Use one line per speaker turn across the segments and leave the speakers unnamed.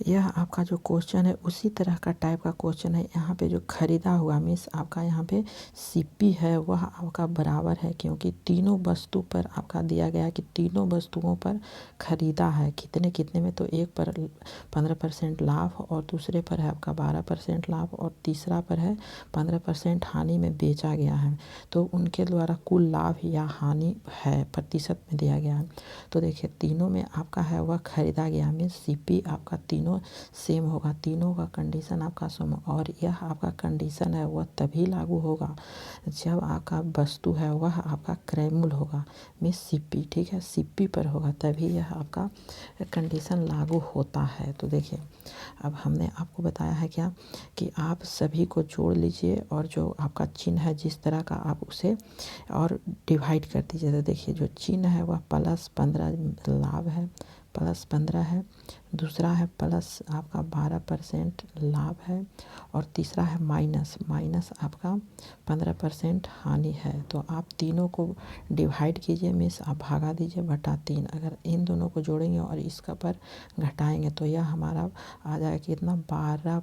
यह आपका जो क्वेश्चन है उसी तरह का टाइप का क्वेश्चन है। यहाँ पे जो खरीदा हुआ मीन्स आपका यहाँ पे सीपी है वह आपका बराबर है, क्योंकि तीनों वस्तु पर आपका दिया गया है कि तीनों वस्तुओं पर खरीदा है कितने कितने में। तो एक पर 15% लाभ और दूसरे पर है आपका 12% लाभ और तीसरा पर है 15% हानि में बेचा गया है। तो उनके द्वारा कुल लाभ या हानि है प्रतिशत में दिया गया है। तो देखिए तीनों में आपका है वह खरीदा गया मीन्स सीपी आपका तीनों सेम होगा, तीनों का कंडीशन आपका सेम। और यह आपका कंडीशन है वह तभी लागू होगा जब आपका वस्तु है वह आपका क्रय मूल्य होगा मीन्स सीपी, ठीक है, सीपी पर होगा तभी यह आपका कंडीशन लागू होता है। तो देखिए अब हमने आपको बताया है क्या कि आप सभी को जोड़ लीजिए और जो आपका चिन्ह है जिस तरह का आप उसे और डिवाइड कर दीजिए। तो देखिए जो चिन्ह है वह +15 लाभ है, +15 है, दूसरा है प्लस आपका 12% लाभ है और तीसरा है माइनस आपका 15% हानि है। तो आप तीनों को डिवाइड कीजिए मीन्स आप भागा दीजिए बटा 3। अगर इन दोनों को जोड़ेंगे और इसका पर घटाएंगे तो यह हमारा आ जाएगा कितना 12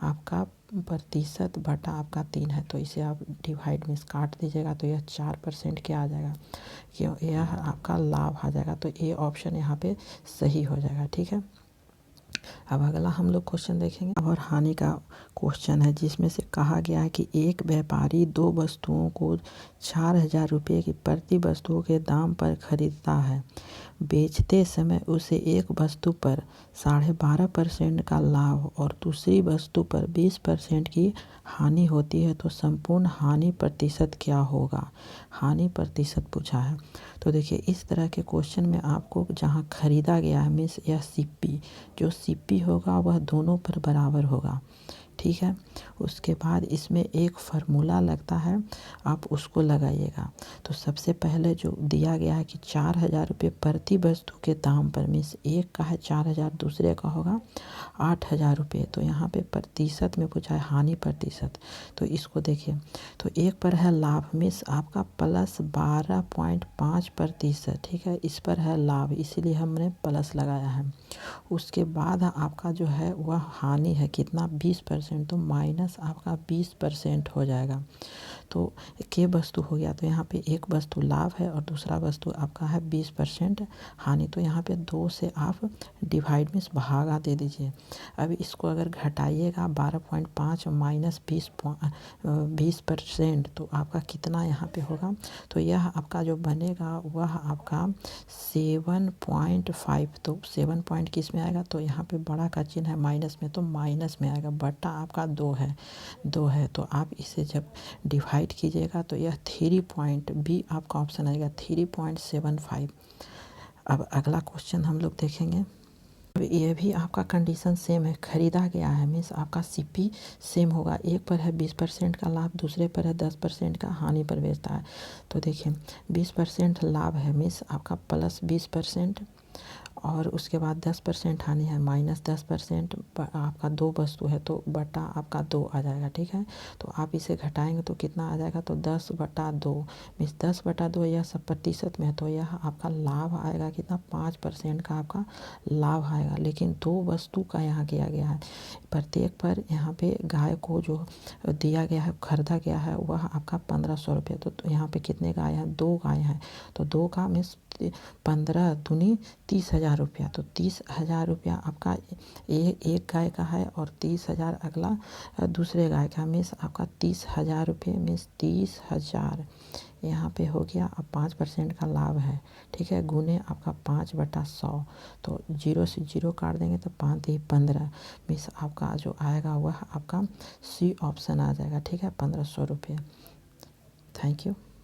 आपका प्रतिशत बटा आपका 3 है। तो इसे आप डिवाइड मीन्स काट दीजिएगा तो यह 4% क्या आ जाएगा, क्यों यह आपका लाभ आ जाएगा। तो ये ऑप्शन यहाँ पे सही हो जाएगा, ठीक है। अब अगला हम लोग क्वेश्चन देखेंगे और हानि का क्वेश्चन है, जिसमें से कहा गया है कि एक व्यापारी दो वस्तुओं को 4000 रुपये की प्रति वस्तुओं के दाम पर खरीदता है। बेचते समय उसे एक वस्तु पर 12.5% का लाभ और दूसरी वस्तु पर 20% की हानि होती है। तो संपूर्ण हानि प्रतिशत क्या होगा, हानि प्रतिशत पूछा है। तो देखिए इस तरह के क्वेश्चन में आपको जहाँ खरीदा गया है मीन्स यह सीपी, जो सीपी होगा वह दोनों पर बराबर होगा, ठीक है। उसके बाद इसमें एक फार्मूला लगता है, आप उसको लगाइएगा। तो सबसे पहले जो दिया गया है कि 4000 रुपये प्रति वस्तु के दाम पर मीन्स एक का है 4000, दूसरे का होगा 8000 रुपये। तो यहाँ पे प्रतिशत में पूछा है हानि प्रतिशत। तो इसको देखिए तो एक पर है लाभ मीन्स आपका +12.5%, ठीक है, इस पर है लाभ इसीलिए हमने प्लस लगाया है। उसके बाद आपका जो है वह हानि है कितना 20%, तो माइनस आपका 20% हो जाएगा। तो के वस्तु हो गया, तो यहाँ पे एक वस्तु लाभ है और दूसरा वस्तु आपका है 20% हानि। तो यहाँ पे 2 से आप डिवाइड मीन्स भागा दे दीजिए। अब इसको अगर घटाइएगा 12.5 माइनस 20% तो आपका कितना यहाँ पे होगा। तो यह आपका जो बनेगा वह आपका 7.5। तो 7 पॉइंट किस में आएगा, तो यहाँ पे बड़ा का चिन्ह है माइनस में, तो माइनस में आएगा, बटा आपका 2 है। तो आप इसे जब डिवाइड कीजिएगा तो यह 3 पॉइंट बी आपका ऑप्शन आएगा 3.75। अब अगला क्वेश्चन हम लोग देखेंगे। अब ये भी आपका कंडीशन सेम है, खरीदा गया है मीन्स आपका सीपी सेम होगा। एक पर है 20% का लाभ, दूसरे पर है 10% का हानि पर बेचता है। तो देखिए 20% लाभ है मीन्स आपका +20% और उसके बाद 10% हानि है -10%। आपका 2 वस्तु है तो बटा आपका 2 आ जाएगा, ठीक है। तो आप इसे घटाएंगे तो कितना आ जाएगा, तो 10/2 मीन्स 10/2 यह सब प्रतिशत में है। तो यह आपका लाभ आएगा कितना 5% का आपका लाभ आएगा। लेकिन 2 वस्तु का यहाँ किया गया है, प्रत्येक पर यहाँ पे गाय को जो दिया गया है खरीदा गया है वह आपका 1500 रुपये। तो यहाँ पे कितने गाय हैं, 2 गाय हैं। तो 2 का मीन्स 15 दूनी 30,000 रुपया। तो 30,000 रुपया आपका एक गाय का है और 30,000 अगला दूसरे गाय का मीन्स आपका 30,000 रुपये मीन्स 30,000 यहाँ पे हो गया। अब 5% का लाभ है, ठीक है, गुने आपका 5/100। तो 0 से 0 काट देंगे तो 5 × 15 मीन्स आपका जो आएगा वह आपका सी ऑप्शन आ जाएगा, ठीक है, 1500 रुपये। Thank you.